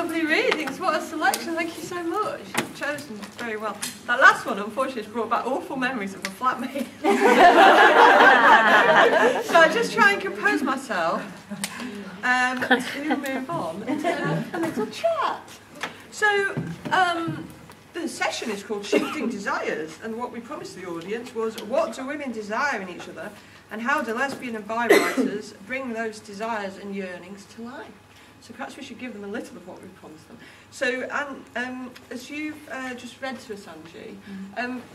lovely readings. What a selection. Thank you so much. You've chosen very well. That last one, unfortunately, has brought back awful memories of a flatmate. So I just try and compose myself to move on and have a little chat. So the session is called Shifting Desires, and what we promised the audience was, what do women desire in each other, and how do lesbian and bi writers bring those desires and yearnings to life? So perhaps we should give them a little of what we promised them. So, as you've just read to us, Angie,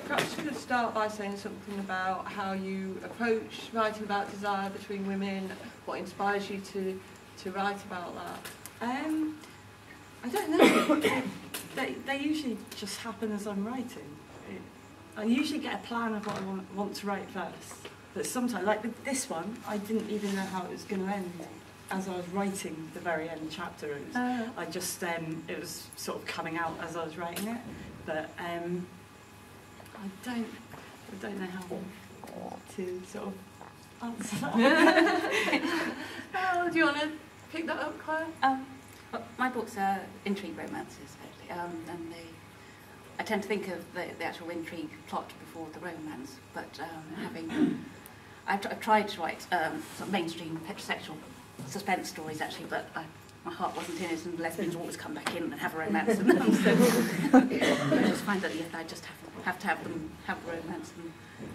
perhaps you could start by saying something about how you approach writing about desire between women, what inspires you to write about that? I don't know. They usually just happen as I'm writing. I usually get a plan of what I want to write first. But sometimes, like with this one, I didn't even know how it was going to end. As I was writing the very end chapter, it was sort of coming out as I was writing it. But I don't know how to sort of answer that. Oh, do you want to pick that up, Clare? My books are intrigue romances, actually, and I tend to think of the actual intrigue plot before the romance. But I've tried to write sort of mainstream heterosexual suspense stories, actually, but my heart wasn't in it, and lesbians always come back in and have a romance in them. So I just find that I just have to have them have a romance, and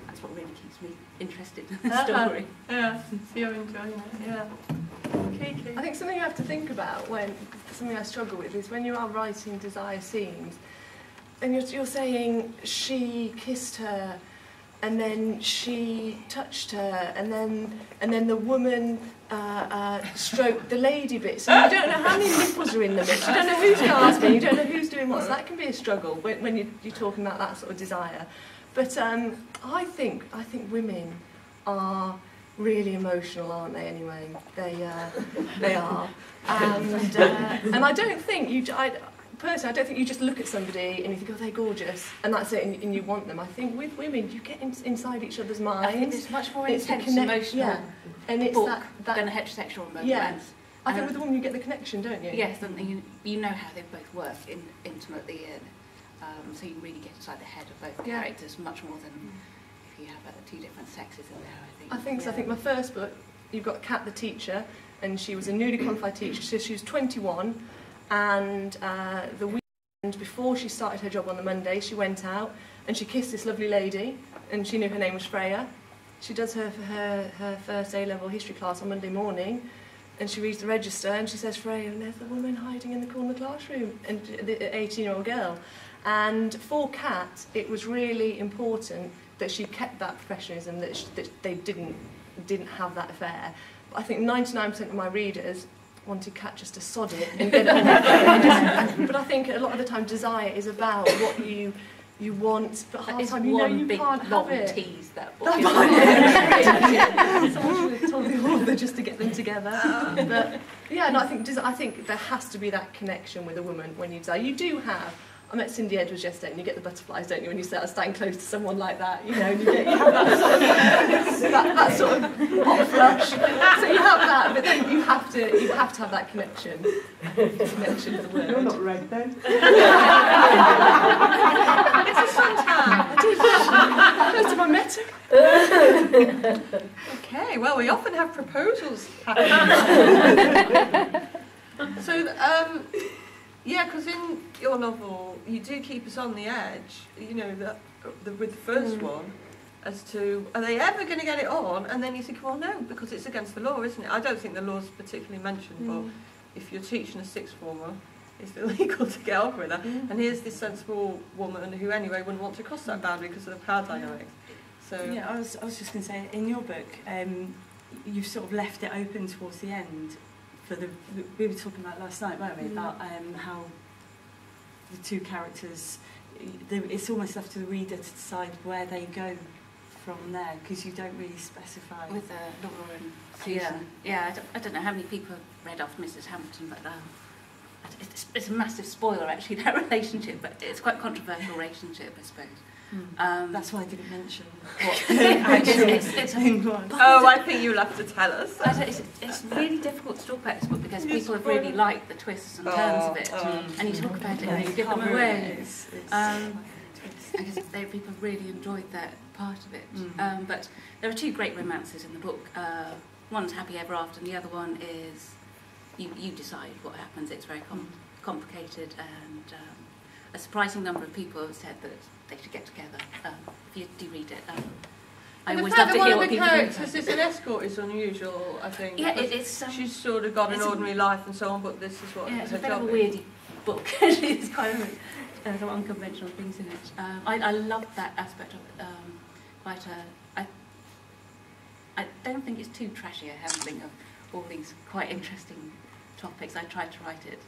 that's what really keeps me interested in the story. Yeah, so you're enjoying it, yeah. Kiki? I think something you have to think about something I struggle with is when you are writing desire scenes, and you're saying she kissed her, and then she touched her, and then the woman stroked the lady bits, and you don't know how many nipples are in the mix, you don't know who's gasping, you don't know who's doing what, so that can be a struggle when you're talking about that sort of desire. But I think women are really emotional, aren't they, anyway? They are. And I don't think personally, I don't think you just look at somebody and you think, oh, they're gorgeous, and that's it, and you want them. I think with women, you get inside each other's minds. I think it's much more intense, emotional and it's book than a heterosexual romance. Yeah. I think with a woman, you get the connection, don't you? Yes, and you know how they both work intimately, and so you really get inside the head of both characters, much more than if you have two different sexes in there, I think. I think so. I think my first book, you've got Kat the teacher, and she was a newly qualified teacher, so she was 21, and the weekend before she started her job on the Monday, she went out and she kissed this lovely lady, and she knew her name was Freya. She does her first A-level history class on Monday morning, and she reads the register and she says, Freya, and there's the woman hiding in the corner of the classroom, and the 18-year-old girl. And for Kat, it was really important that she kept that professionalism, that they didn't have that affair. But I think 99% of my readers wanted Kat just to sod it and get it on. But I think a lot of the time desire is about what you want, but half the time you know you can't have it. Tease that book. Someone should have told the author just to get them together. But yeah, no, I think there has to be that connection with a woman when you desire. You do have. I met Cindy Edwards yesterday, and you get the butterflies, don't you, when you stand close to someone like that, you know, and you have that sort of hot flush. So you have that, but then you have to have that connection. Connection with the word. You're not red then. It's a suntan. First time I met her. Okay, well, we often have proposals happening. So, yeah, because in your novel, you do keep us on the edge, you know, with the first one, as to, are they ever going to get it on? And then you think, well, no, because it's against the law, isn't it? I don't think the law's particularly mentioned, but if you're teaching a sixth former, it's illegal to get off with her. And here's this sensible woman who, anyway, wouldn't want to cross that boundary because of the power dynamics. So yeah, I was just going to say, in your book, you've sort of left it open towards the end. We were talking about last night, weren't we, about how the two characters, it's almost left to the reader to decide where they go from there, because you don't really specify. With Laura and Susan. Yeah, I don't know how many people have read off Mrs. Hampton, but it's a massive spoiler, actually, that relationship, but it's quite a controversial relationship, I suppose. That's why I didn't mention what the actual thing was. Oh, I think you'll have to tell us. It's really difficult to talk about this book because people have really liked the twists and turns of it, and you talk about it and you give them away. Because people really enjoyed that part of it. But there are two great romances in the book. One's Happy Ever After, and the other one is you decide what happens. It's very complicated, and a surprising number of people have said that they should get together. If you do read it, I always love to hear what people think. The fact that one of the characters is an escort is unusual, I think. Yeah, it's she's sort of got an ordinary life and so on, but this is what it's her a bit of a job weirdy book. It's kind of some unconventional things in it. I love that aspect of it. I don't think it's too trashy a handling of all these quite interesting topics. I tried to write it.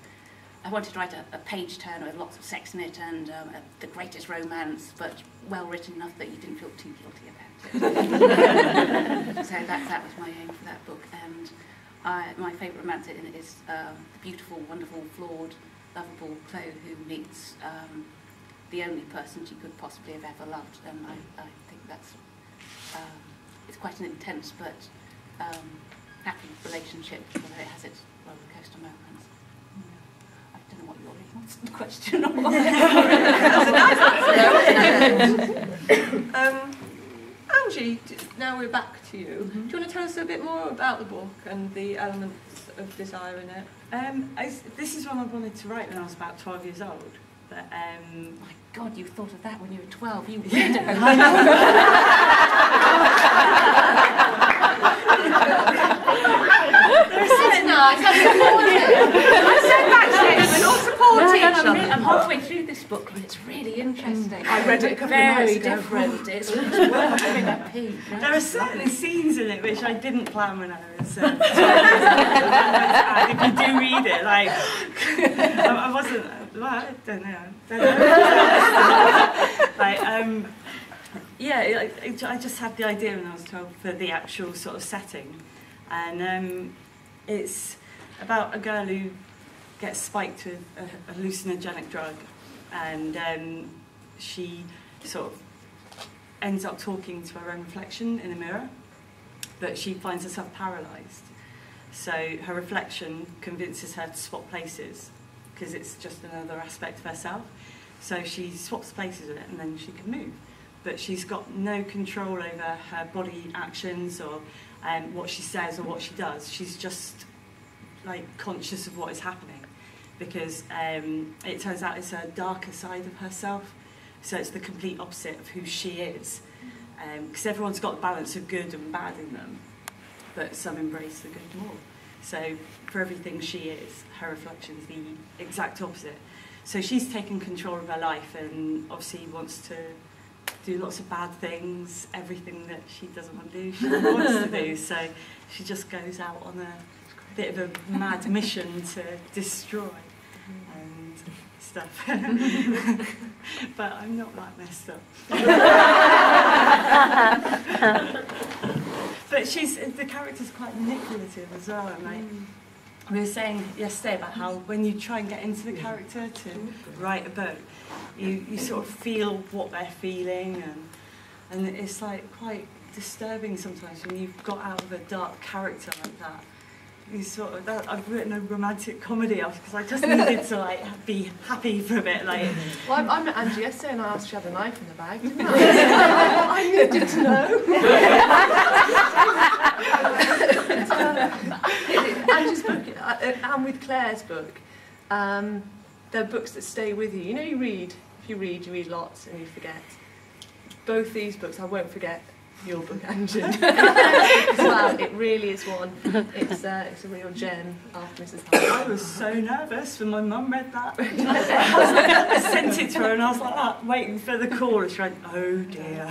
I wanted to write a page turner with lots of sex in it and the greatest romance, but well written enough that you didn't feel too guilty about it. So that was my aim for that book. And my favourite romance in it is the beautiful, wonderful, flawed, lovable Clare, who meets the only person she could possibly have ever loved. And I think that's it's quite an intense but happy relationship, although it has its roller coaster moments. I don't know what your answer to the question was. That's a nice answer. Angie, now we're back to you. Do you want to tell us a bit more about the book and the elements of desire in it? This is one I wanted to write when I was about 12 years old. But, my God, you thought of that when you were 12. You weirdo. I'm halfway through this book and it's really interesting. I read it a couple of nights ago. Very different. It's worth having a peek. there are certainly scenes in it which I didn't plan when I was if you do read it, like I wasn't. Well, I don't know. I just had the idea when I was 12 for the actual sort of setting, and it's about a girl who gets spiked with a hallucinogenic drug, and she sort of ends up talking to her own reflection in a mirror, but she finds herself paralysed. So her reflection convinces her to swap places, because it's just another aspect of herself. So she swaps places with it and then she can move. But she's got no control over her body actions or what she says or what she does. She's just like conscious of what is happening, because it turns out it's a darker side of herself. So it's the complete opposite of who she is. Because everyone's got the balance of good and bad in them, but some embrace the good more. So for everything she is, her reflection is the exact opposite. So she's taken control of her life and obviously wants to do lots of bad things, everything that she doesn't want to do, she wants to do. So she just goes out on a bit of a mad mission to destroy and stuff. But I'm not that messed up. But the character's quite manipulative as well. And like we were saying yesterday about how when you try and get into the character to write a book, you sort of feel what they're feeling, and it's like quite disturbing sometimes when you've got out of a dark character like that. I've written a romantic comedy because I just needed to like be happy for a bit. Like, well, I met Angie yesterday and I asked if she had a knife in the bag, didn't I? I needed to know. Angie's book and with Clare's book, they're books that stay with you. You know, you read lots and you forget. Both these books I won't forget. Your book, Angie. Well, it really is one. It's a real gem after Mrs. Hyde. I was so nervous when my mum read that. I sent it to her and I was like that, waiting for the call, and she went, oh dear.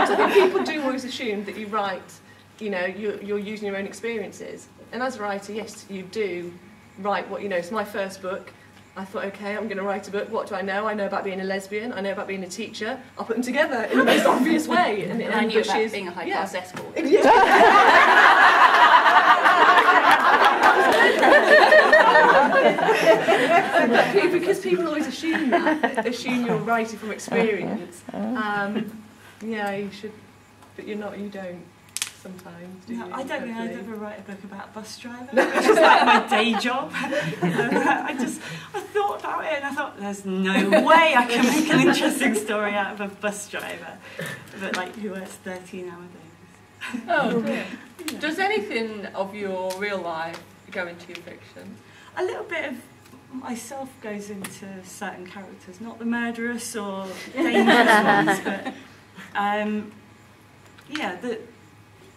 So I think people do always assume that you write, you know, you're using your own experiences. And as a writer, yes, you do write what you know. It's my first book. I thought, okay, I'm going to write a book. What do I know? I know about being a lesbian. I know about being a teacher. I'll put them together in the most obvious way. And I knew about being a high-class escort. Because people always assume you're writing from experience. Yeah, you should, but you're not. You don't. Sometimes, do you? I don't think I'd ever write a book about a bus driver. It's just like my day job. I thought about it and I thought, there's no way I can make an interesting story out of a bus driver, but like who works 13 hour days. Oh, dear. Does anything of your real life go into your fiction? A little bit of myself goes into certain characters, not the murderous or dangerous ones, but yeah,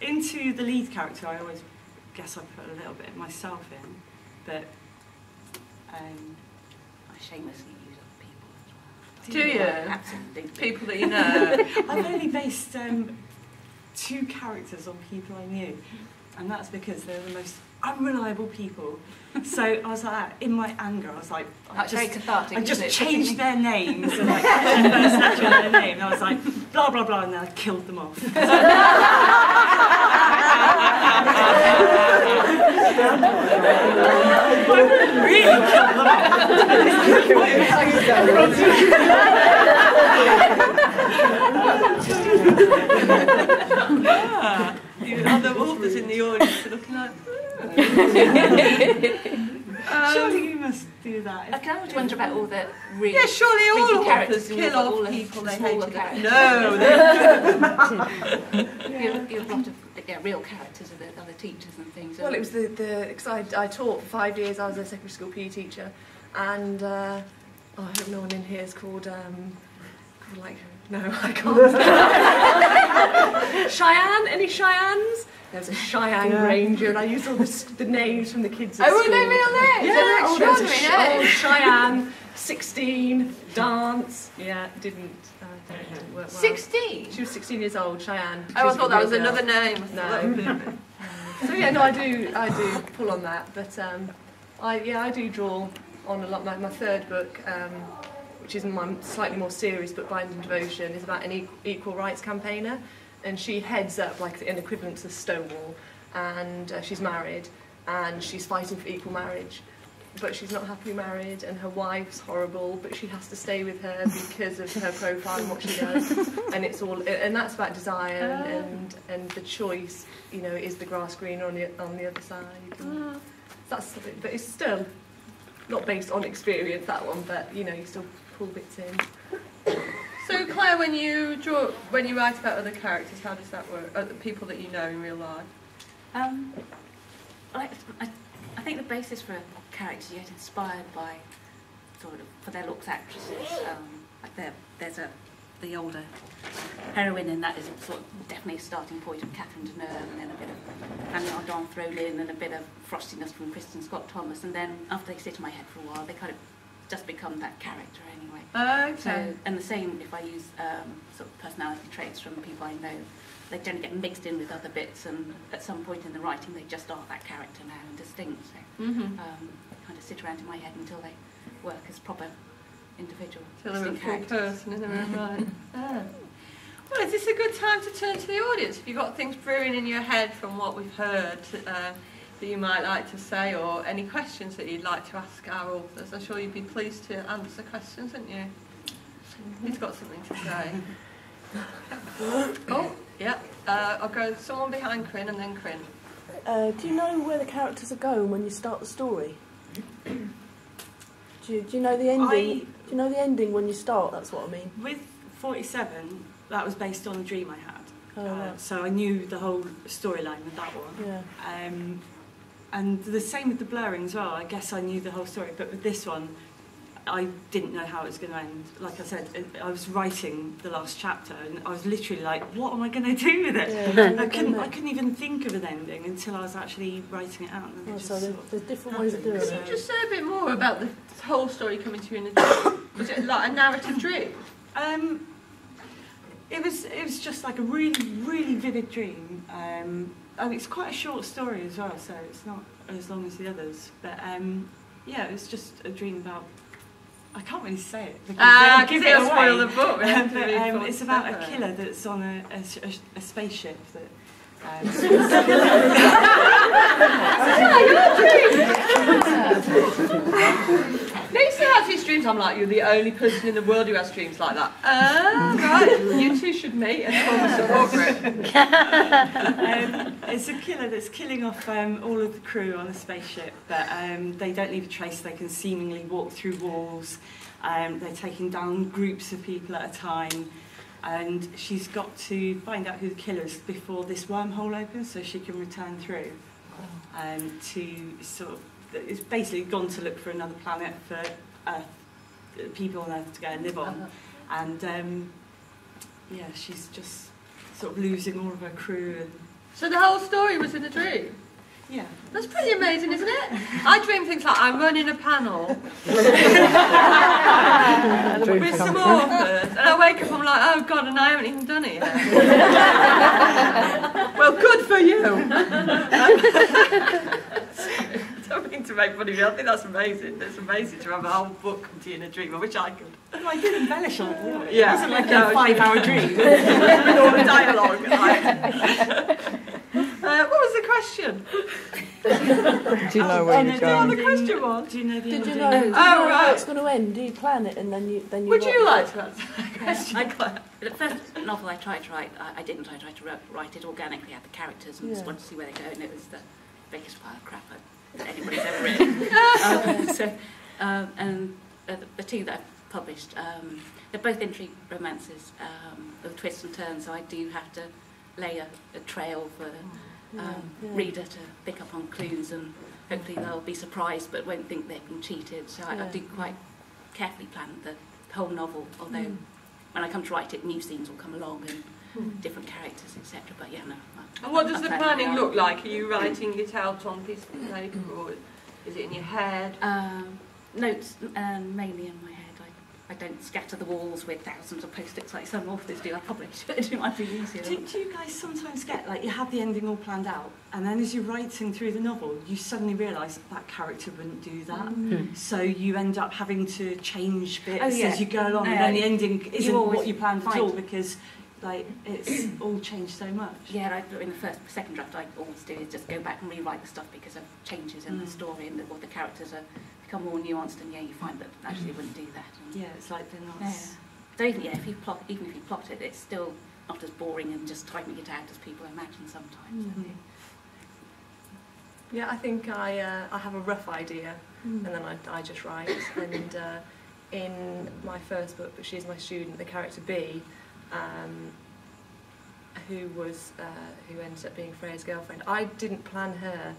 into the lead character I always guess I put a little bit of myself in, but I shamelessly use other people as well. Do you? Absolutely. People that you know? I've only based 2 characters on people I knew, and that's because they're the most unreliable people. So I was like, in my anger, I was like, That's very cathartic. I just changed their names and like the first letter of their name. And I was like, blah blah blah, and then I killed them off. I really killed them off. Yeah. Other authors in the audience are looking like. Surely you must do that. I can always wonder about all the really Yeah, surely all freaky authors characters and kill all off the people they smaller hate. characters. No, You have a lot of real characters and other teachers and things. Well, it was because I taught for 5 years. I was a secondary school PE teacher, and I hope no one in here is called like, no, I can't. Cheyenne? Any Cheyennes? There was a Cheyenne Ranger, and I used all the names from the kids at school. were they real names? Yeah, They were extraordinary extraordinary names. Cheyenne, 16, dance. Yeah, didn't work well. 16? She was 16 years old, Cheyenne. Oh, I thought that was another name. No. So yeah, no, I do pull on that, but I do draw on a lot. My third book, which is my slightly more serious book, Binding Devotion, is about an equal rights campaigner, and she heads up like an equivalent to Stonewall, and she's married, and she's fighting for equal marriage, but she's not happily married, and her wife's horrible, but she has to stay with her because of her profile and what she does, and it's all, and that's about desire and the choice. You know, is the grass greener on the other side? And that's, but it's still not based on experience, that one, but you know, you still pull bits in. So Claire, when you write about other characters, how does that work? Other people that you know in real life? I think the basis for a character, you get inspired by sort of, for their looks, actresses. Like there's the older heroine in that is sort of definitely a starting point of Catherine Deneuve, and then a bit of Annie Ardant thrown in, and a bit of frostiness from Kristen Scott Thomas, and then after they sit in my head for a while, they kind of just become that character anyway. Okay. So, and the same if I use sort of personality traits from people I know, they generally get mixed in with other bits, and at some point in the writing they just are that character now and distinct. So kind of sit around in my head until they work as proper individual. So they're a distinct full characters. person in their own right. Well, is this a good time to turn to the audience? Have you got things brewing in your head from what we've heard that you might like to say, or any questions that you'd like to ask our authors? I'm sure you'd be pleased to answer questions, wouldn't you? He's got something to say. Oh, yeah. I'll go someone behind Crin and then Crin. Do you know where the characters are going when you start the story? Do you know the ending? Do you know the ending when you start? That's what I mean. With 47, that was based on a dream I had. Oh, right. So I knew the whole storyline with that one. Yeah. And the same with the blurring as well. I guess I knew the whole story, but with this one, I didn't know how it was going to end. Like I said, I was writing the last chapter, and I was literally like, "What am I going to do with it?" Yeah, I couldn't even think of an ending until I was actually writing it out. And Oh, it so just there's different ways of doing Can it. you just say a bit more about the whole story coming to you in a dream? Was it like a narrative dream? It was just like a really, really vivid dream. And it's quite a short story as well, so it's not as long as the others. But yeah, it was just a dream about. I can't really say it because they'll give it away. Spoil the book. But, it's about a killer that's on a spaceship that. I'm like, you're the only person in the world who has dreams like that. Right, you two should meet and form a support group. It's a killer that's killing off all of the crew on a spaceship, but they don't leave a trace. They can seemingly walk through walls. They're taking down groups of people at a time. And she's got to find out who the killer is before this wormhole opens so she can return through. To sort of, it's basically gone to look for another planet for people on Earth to go and live on. And yeah, she's just sort of losing all of her crew. And So the whole story was in a dream? yeah. That's pretty amazing, isn't it? I dream things like I'm running a panel with some authors, and I wake up and I'm like, oh God, and I haven't even done it yet. Well, good for you. I don't mean to make fun of you, I think that's amazing. It's amazing to have a whole book come to you in a dream. I wish I could. Well, I did embellish on it. Yeah. It wasn't like a 5-hour dream. With all the dialogue. What was the question? Do you know where you're Oh, going? the question was. Do you know the Did you ending? know, right. how it's going to end? Do you plan it and then you Would write you it? like to answer that question, Claire? The first novel I tried to write, I didn't. I tried to write it organically, had the characters, and just wanted to see where they go, and it was the biggest pile of crap that anybody's ever written. And the two that I've published, they're both intrigue romances with twists and turns, so I do have to lay a trail for the reader to pick up on clues, and hopefully they'll be surprised but won't think they've been cheated. So I do quite carefully plan the whole novel, although when I come to write it, new scenes will come along and different characters, etc. But yeah, no. And what does the planning look like? Are you writing it out on a piece of paper, or is it in your head? Notes, mainly in my head. I don't scatter the walls with thousands of post-its like some authors do. I probably should. It might be easier. Do you guys sometimes get, like, you have the ending all planned out, and then as you're writing through the novel, you suddenly realise that character wouldn't do that. So you end up having to change bits as you go along, and then the ending isn't what you planned at all, because like it's all changed so much. Yeah, in the second draft, I always do is just go back and rewrite the stuff because of changes in the story and the characters are become more nuanced, and you find that actually wouldn't do that. And it's like they're not. Yeah. So even if you plot it, it's still not as boring and just typing it out as people imagine sometimes. Yeah, I think I have a rough idea, and then I just write. And in my first book, but she's my student, the character B, who ends up being Freya's girlfriend. I didn't plan her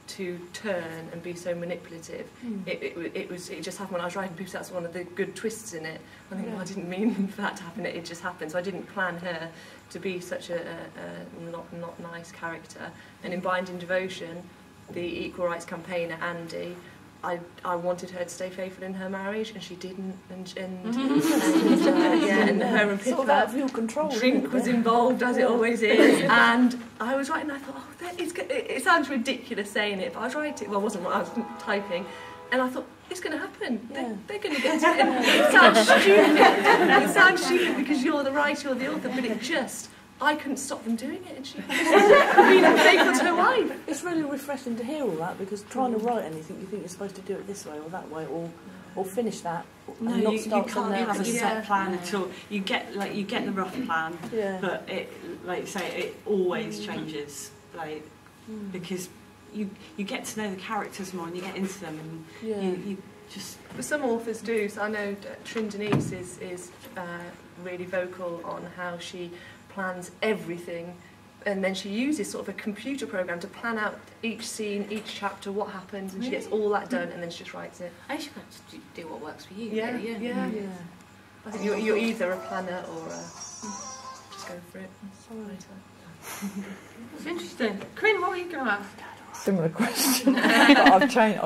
to turn and be so manipulative. It just happened when I was writing. People, that's one of the good twists in it. I think, well, I didn't mean for that to happen. It just happened. So I didn't plan her to be such a not nice character. And in Binding Devotion, the equal rights campaigner Angie, I wanted her to stay faithful in her marriage, and she didn't. And her and Pippa, sort of out of your control. drink was involved, as it always is. And I was writing, I thought, it sounds ridiculous saying it, but I was writing. Well, I wasn't. I was typing, and I thought, it's going to happen. They're going to get to it. It sounds stupid. It sounds stupid because you're the writer, you're the author, but it just. I couldn't stop them doing it, and she was being unfaithful to her wife. It's really refreshing to hear all that, because trying to write anything, you think you're supposed to do it this way or that way, or finish that. No, and not you start can't have a set plan Yeah. at all. You get the rough plan, but it, like you say, it always changes. Like because you get to know the characters more, and you get into them, and you just. But some authors do. So I know Trin Denise is really vocal on how she plans everything, and then she uses sort of a computer program to plan out each scene, each chapter, what happens, and she gets all that done, and then she just writes it. I should have to do what works for you. Yeah. I think you're either a planner or just go for it. It's interesting. Corinne, what were you going to ask? Similar question. I've changed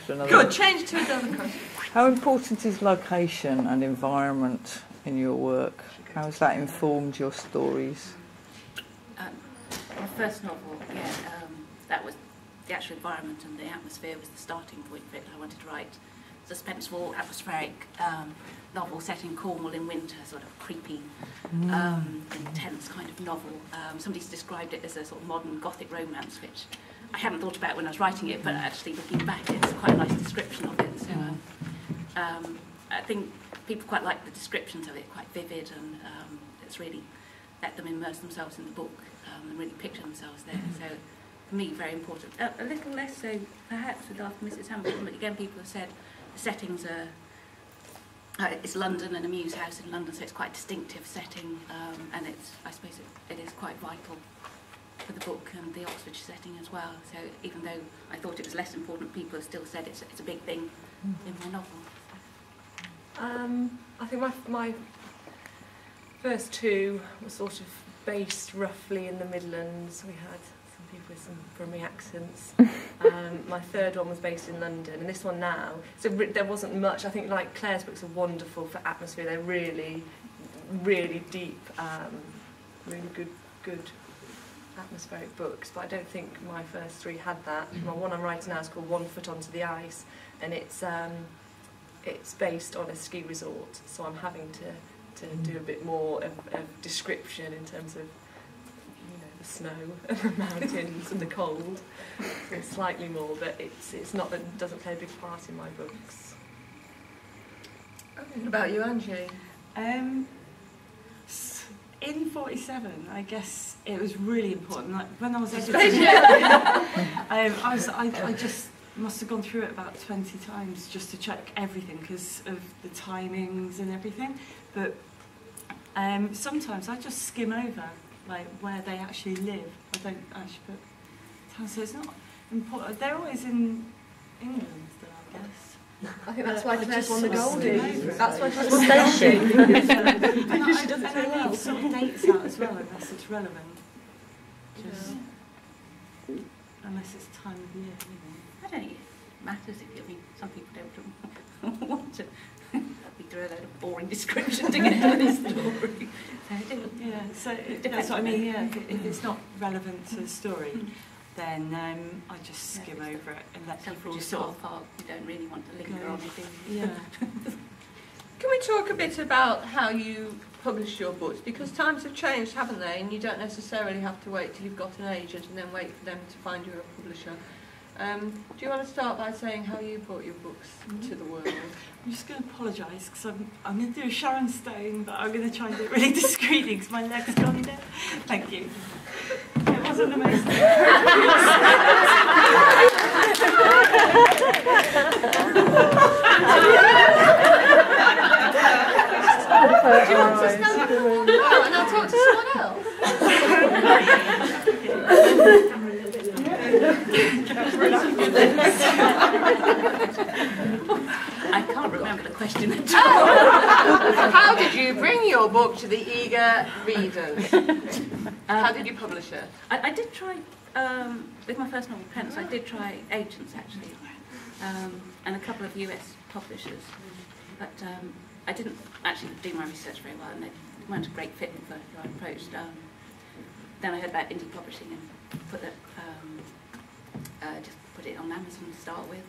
to another. Good, change to another question. How important is location and environment in your work? How has that informed your stories? My first novel, that was the actual environment and the atmosphere was the starting point for it. I wanted to write a suspenseful, atmospheric novel set in Cornwall in winter, sort of creepy, intense kind of novel. Somebody's described it as a sort of modern Gothic romance, which I hadn't thought about when I was writing it, but actually looking back, it's quite a nice description of it. So, I think people quite like the descriptions of it, quite vivid, and it's really let them immerse themselves in the book and really picture themselves there. So for me, very important. A little less so perhaps with After Mrs. Hamilton, but again, people have said the settings are, it's London and a Muse house in London, so it's quite a distinctive setting, and it's, I suppose it is quite vital for the book and the Oxfordshire setting as well. So even though I thought it was less important, people have still said it's a big thing in my novel. I think my first two were sort of based roughly in the Midlands. We had some people with some Brummie accents. My third one was based in London, and this one now, so there wasn't much. I think like Clare's books are wonderful for atmosphere. They're really, really deep, really good atmospheric books, but I don't think my first three had that. My one I'm writing now is called One Foot Onto the Ice, and it's based on a ski resort, so I'm having to do a bit more of description in terms of, you know, the snow and the mountains and the cold. So slightly more, but it's not, it doesn't play a big part in my books. What about you, Angie? In 47, I guess it was really important. Like when I was editing, I just must have gone through it about 20 times just to check everything because of the timings and everything. But sometimes I just skim over like where they actually live. I don't actually put town, so it's not important. They're always in England, though, I guess. I think that's why Claire's won the Goldie. That's why she's won the Goldie. And I leave sort of dates out as well unless it's relevant. Just unless it's time of year, you know. I don't think it matters. I mean, some people don't want to be through a load of boring description to get to the story. So yeah, so that's what I mean. Yeah, if it's not relevant to the story, then I just skim over it and let people just sort of part you don't really want to linger on anything. Yeah. Can we talk a bit about how you publish your books? Because times have changed, haven't they? And you don't necessarily have to wait till you've got an agent and then wait for them to find you a publisher. Do you want to start by saying how you brought your books to the world? I'm just going to apologise because I'm going to do a Sharon Stone, but I'm going to try and do it really discreetly because my leg's gone dead. Thank you. It wasn't amazing. Do you want to stand up and I'll talk to someone else? I can't remember the question at all. How did you bring your book to the eager readers? How did you publish it? I did try, with my first novel, Pence, I did try agents actually, and a couple of US publishers, but I didn't actually do my research very well, and they weren't a great fit for who I approached. Then I heard about indie publishing and just put it on Amazon to start with.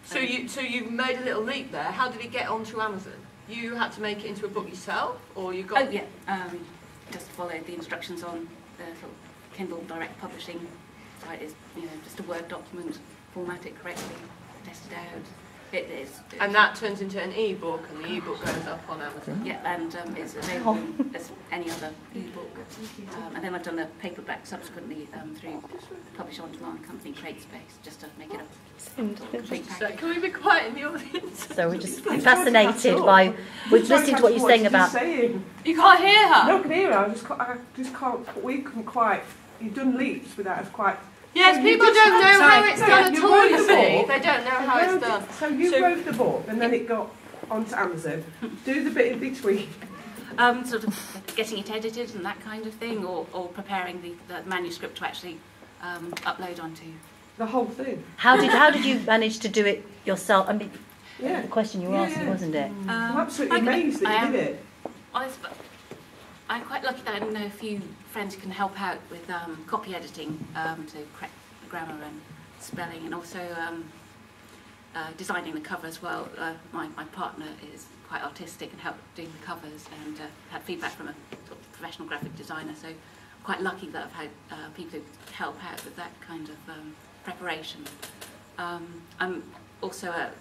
So you made a little leap there. How did it get onto Amazon? You had to make it into a book yourself, or you got? Oh yeah, just followed the instructions on the sort of Kindle Direct Publishing site. Is just a Word document, format it correctly, test it out. It is. And that turns into an e-book, and the e-book goes up on Amazon. Yeah, and it's available as any other e-book. And then I've done a paperback subsequently through Publish On Demand company CreateSpace, just to make it a complete So package. can we be quiet in the audience? So we're just fascinated by listening to what you're saying about. You can't hear her. No, I can hear her. I just can't. We couldn't quite. You've done leaps without us quite. Yes, people don't know how it's done at all, you see. They don't know how it's done. So you wrote the book and then it got onto Amazon. Do the bit in between. Sort of getting it edited and that kind of thing, or preparing the manuscript to actually upload onto. The whole thing. How did you manage to do it yourself? I mean, Yeah. the question you were asking, wasn't it? I'm absolutely amazed that you did it. I'm quite lucky that I know a few friends who can help out with copy editing to correct the grammar and spelling, and also designing the cover as well. My partner is quite artistic and helped doing the covers, and had feedback from a sort of professional graphic designer, so I'm quite lucky that I've had people who help out with that kind of preparation. I'm also a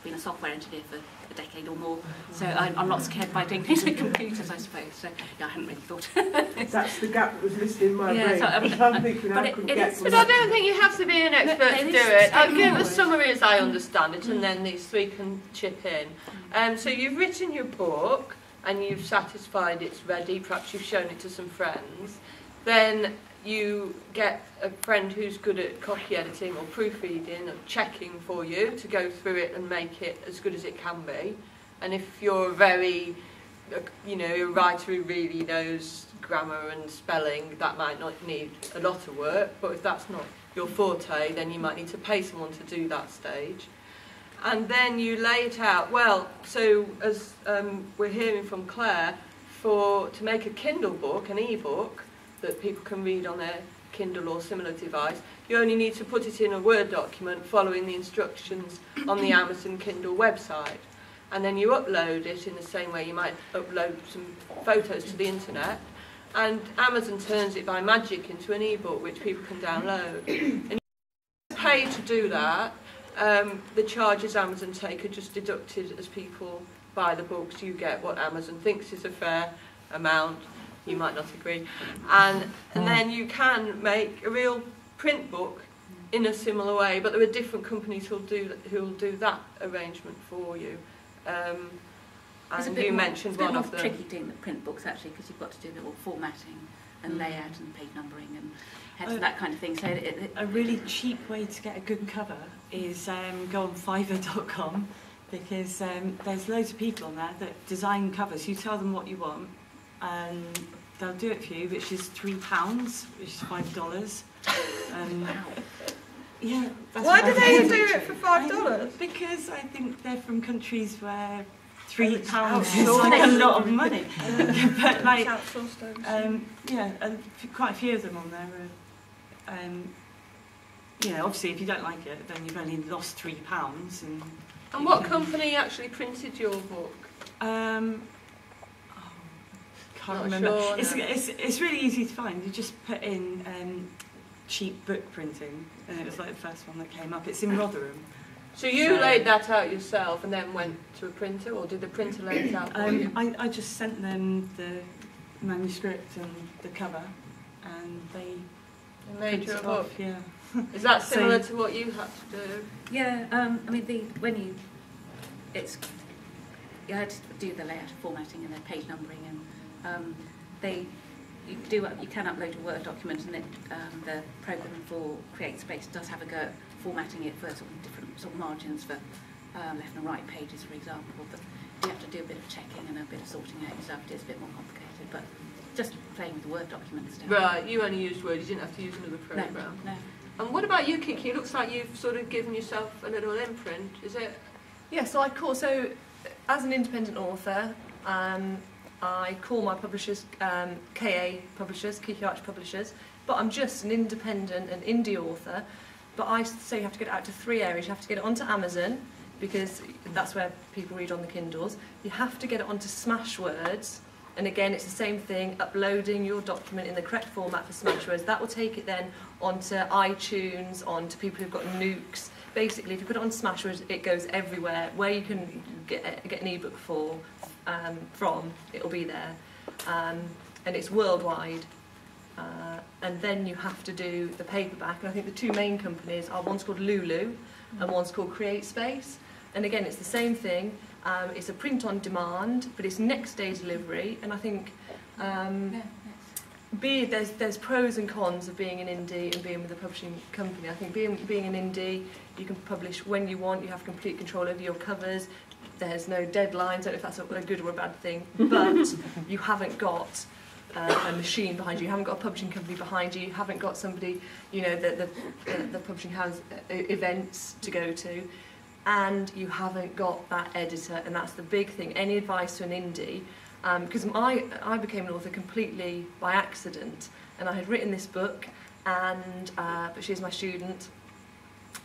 been a software engineer for a decade or more, so I'm not scared by doing things with computers, I suppose. So yeah, I hadn't really thought. That's the gap that was missing in my brain. So, I'm thinking I couldn't get But I don't think you have to be an expert to do it. I'll give a summary as I understand it, and then these three can chip in. So you've written your book, and you've satisfied it's ready. Perhaps you've shown it to some friends. Then you get a friend who's good at copy editing or proofreading or checking for you to go through it and make it as good as it can be. And if you're a writer who really knows grammar and spelling, that might not need a lot of work. But if that's not your forte, then you might need to pay someone to do that stage. And then you lay it out. Well, so as we're hearing from Clare, to make a Kindle book, an e-book, that people can read on their Kindle or similar device, you only need to put it in a Word document following the instructions on the Amazon Kindle website. And then you upload it in the same way you might upload some photos to the internet. And Amazon turns it by magic into an e-book which people can download. And you pay to do that. The charges Amazon take are just deducted as people buy the books. You get what Amazon thinks is a fair amount. You might not agree. And then you can make a real print book in a similar way, but there are different companies who'll do that arrangement for you. And you mentioned one of them. It's a bit more tricky doing the print books actually, because you've got to do the all formatting and layout and page numbering and that kind of thing. So a really cheap way to get a good cover is go on Fiverr.com, because there's loads of people on there that design covers. You tell them what you want, and they'll do it for you, which is £3, which is $5. Yeah. Why do they do it for $5? Because I think they're from countries where £3 is like a lot of money. But like, quite a few of them on there are, obviously if you don't like it, then you've only lost £3. And what company actually printed your book? Can't remember. Sure, it's really easy to find. You just put in cheap book printing, and it was like the first one that came up. It's in Rotherham. So you laid that out yourself and then went to a printer, or did the printer lay it out for you? I just sent them the manuscript and the cover, and they made you a book. Yeah. Is that similar to what you had to do? Yeah. You had to do the layout and formatting and then page numbering, and you can upload a Word document, and the program for CreateSpace does have a go at formatting it for sort of different sort of margins for left and right pages, for example. But you have to do a bit of checking and a bit of sorting out yourself. It's a bit more complicated, but just playing with the Word documents. Right, you only used Word. You didn't have to use another program. No. And what about you, Kiki? It looks like you've sort of given yourself a little imprint. Is it? Yeah. So as an independent author, I call my publishers KA publishers, Kiki Arch publishers, but I'm just an independent and indie author. But I say you have to get it out to 3 areas. You have to get it onto Amazon, because that's where people read on the Kindles. You have to get it onto Smashwords, and again it's the same thing, uploading your document in the correct format for Smashwords. That will take it then onto iTunes, onto people who've got nukes. Basically, if you put it on Smashwords, it goes everywhere. Where you can get an ebook from, it'll be there, and it's worldwide. And then you have to do the paperback, and I think the two main companies are, one's called Lulu and one's called CreateSpace. And again, it's the same thing. It's a print on demand, but it's next day delivery. And I think there's pros and cons of being an indie and being with a publishing company. I think being an indie, you can publish when you want. You have complete control over your covers. There's no deadlines. I don't know if that's a good or a bad thing, but you haven't got a machine behind you. You haven't got a publishing company behind you. You haven't got somebody, the publishing house events to go to, and you haven't got that editor. And that's the big thing. Any advice to an indie? Because I became an author completely by accident, and I had written this book, and but she's my student,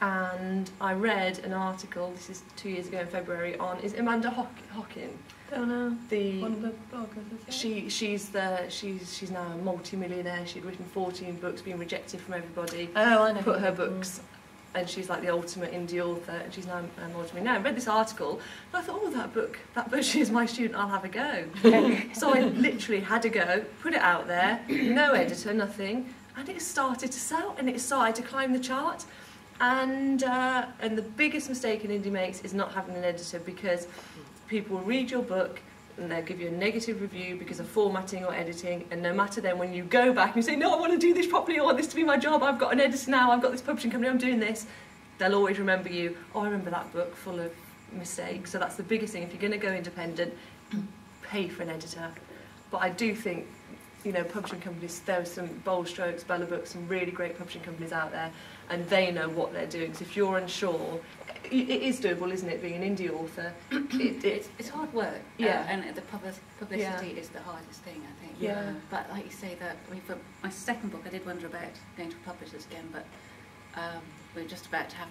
and I read an article. This is 2 years ago in February. Is Amanda Hockin? Don't know. One of the bloggers. She's now a multi-millionaire. She'd written 14 books, been rejected from everybody. Oh, I know. Put her books and she's like the ultimate indie author, and she's now ultimately known. I read this article, and I thought, oh, that book, she's my student, I'll have a go. So I literally had a go, put it out there, no editor, nothing, and it started to sell, and it started to climb the chart. And the biggest mistake an indie makes is not having an editor, because people will read your book and they'll give you a negative review because of formatting or editing, and no matter then when you go back and you say, no, I want to do this properly, I want this to be my job, I've got an editor now, I've got this publishing company, I'm doing this, they'll always remember you, oh, I remember that book full of mistakes. So that's the biggest thing. If you're going to go independent, pay for an editor. But I do think, you know, publishing companies, there are some Bold Strokes, Bella Books, some really great publishing companies out there, and they know what they're doing. So if you're unsure, it is doable, isn't it, being an indie author? It's hard work, yeah. And the publicity is the hardest thing, I think. Yeah. But like you say, that for my second book, I did wonder about going to publishers again, but we were just about to have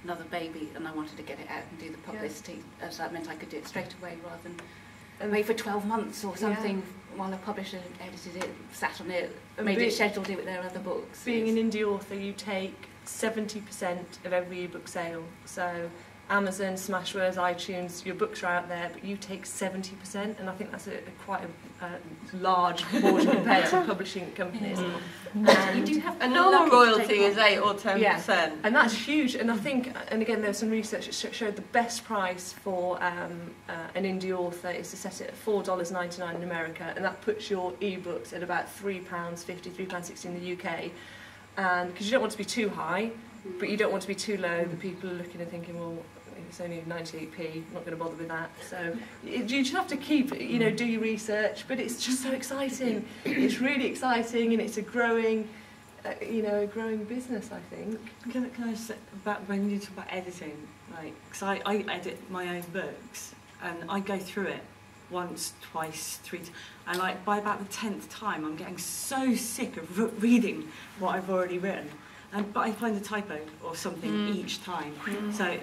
another baby, and I wanted to get it out and do the publicity, so that meant I could do it straight away rather than wait for 12 months or something while a publisher edited it, sat on it, made it scheduled it with their other books. Being an indie author, you take 70% of every ebook sale. So Amazon, Smashwords, iTunes, your books are out there, but you take 70%, and I think that's quite a large proportion compared to publishing companies. And you do have a normal royalty is 8 or 10%. Yeah, and that's huge. And I think, and again, there's some research that showed the best price for an indie author is to set it at $4.99 in America, and that puts your ebooks at about £3.50, £3.60 in the UK. And because you don't want to be too high, but you don't want to be too low. The people are looking and thinking, well, it's only 98p, I'm not going to bother with that. So you just have to keep, you know, do your research, but it's just so exciting. It's really exciting, and it's a growing, you know, a growing business, I think. Can I say about when you talk about editing, like, because I edit my own books, and I go through it once, twice, 3 times, and like by about the 10th time, I'm getting so sick of reading what I've already written. But I find a typo or something each time. So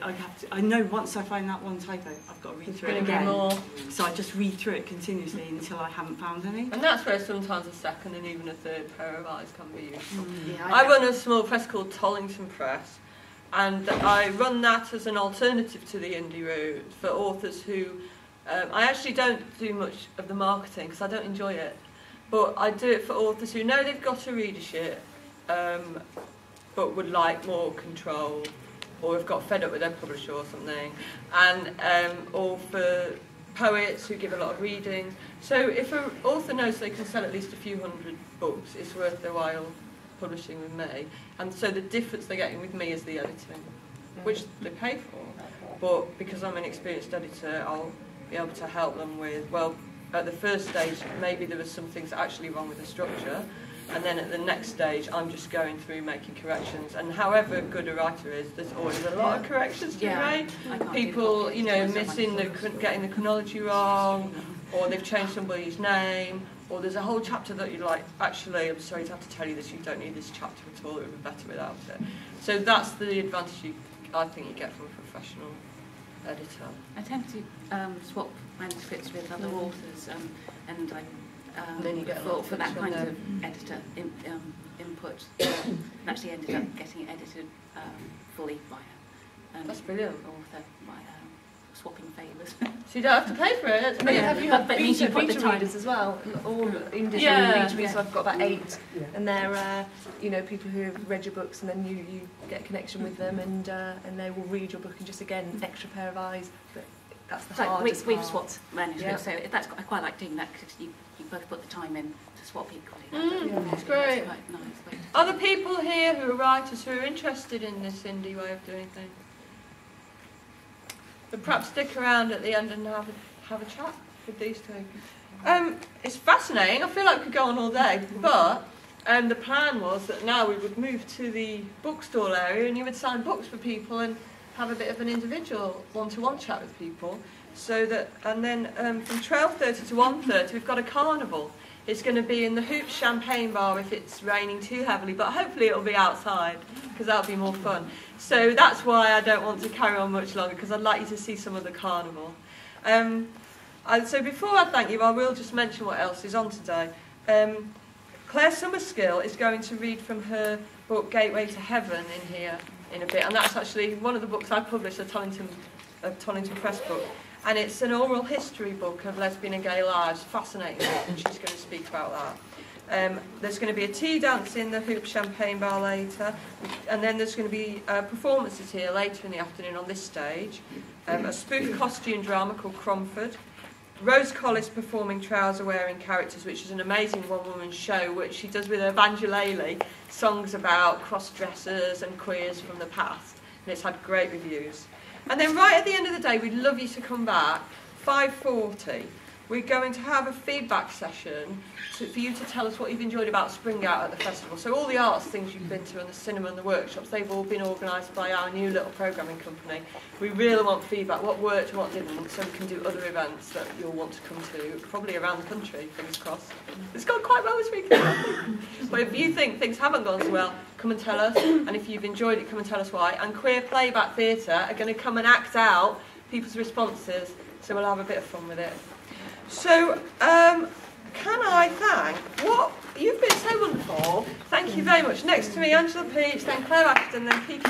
I know once I find that one typo, I've got to read through it again. So I just read through it continuously until I haven't found any. And that's where sometimes a second and even a third pair of eyes can be useful. Yeah, I run a small press called Tollington Press, and I run that as an alternative to the indie route for authors who... I actually don't do much of the marketing because I don't enjoy it, but I do it for authors who know they've got a readership, but would like more control, or have got fed up with their publisher or something, and or for poets who give a lot of reading. So if an author knows they can sell at least a few hundred books, it's worth their while publishing with me. And so the difference they're getting with me is the editing, which they pay for. But because I'm an experienced editor, I'll be able to help them with, well, at the first stage, maybe there was some things actually wrong with the structure, and then at the next stage, I'm just going through making corrections. And however good a writer is, there's always a lot of corrections to be made. People, you know, missing getting the chronology wrong, or they've changed somebody's name, or there's a whole chapter that you're like, actually, I'm sorry to have to tell you this, you don't need this chapter at all, it would be better without it. So that's the advantage I think you get from a professional editor. I tend to swap manuscripts with other authors, and I then you get for that kind of editor input, actually ended up getting it edited fully by that's brilliant. Author by swapping favours. So you don't have to pay for it. But have you had But means you put the beta time. readers as well? All industry readers me, so I've got about 8, and they're you know, people who have read your books, and then you get a connection with them, and they will read your book, and just again an extra pair of eyes. But that's the hardest we've part. swapped manuscripts, so that's I quite like doing that because you both put the time in to swap equally. It's great. Quite nice way to Are there people here who are writers who are interested in this indie way of doing things? But perhaps stick around at the end and have a chat with these two. It's fascinating. I feel like we could go on all day, but the plan was that now we would move to the bookstall area, and you would sign books for people and have a bit of an individual one-to-one chat with people. So that, and then from 12:30 to 1:30, we've got a carnival. It's going to be in the Hoops Champagne Bar if it's raining too heavily, but hopefully it'll be outside because that'll be more fun. So that's why I don't want to carry on much longer, because I'd like you to see some of the carnival. So before I thank you, I will just mention what else is on today. Clare Summerskill is going to read from her book Gateway to Heaven in here. in a bit, and that's actually one of the books I published, a Tollington Press book, and it's an oral history book of lesbian and gay lives, fascinating book, and she's going to speak about that. There's going to be a tea dance in the Hoop Champagne Bar later, and then there's going to be performances here later in the afternoon on this stage, a spoof costume drama called Cromford, Rose Collis performing trouser-wearing characters, which is an amazing one-woman show which she does with Evangelele, songs about cross-dressers and queers from the past, and it's had great reviews. And then right at the end of the day, we'd love you to come back, 5:40. We're going to have a feedback session for you to tell us what you've enjoyed about Spring Out at the festival. So all the arts things you've been to, and the cinema and the workshops, they've all been organised by our new little programming company. We really want feedback, what worked and what didn't, so we can do other events that you'll want to come to, probably around the country, fingers crossed. It's gone quite well this weekend, I think. But if you think things haven't gone so well, come and tell us, and if you've enjoyed it, come and tell us why. And Queer Playback Theatre are going to come and act out people's responses, so we'll have a bit of fun with it. So, can I thank, you've been so wonderful, thank you very much. Next to me, Angela Peach, then Clare Ashton, then Kiki.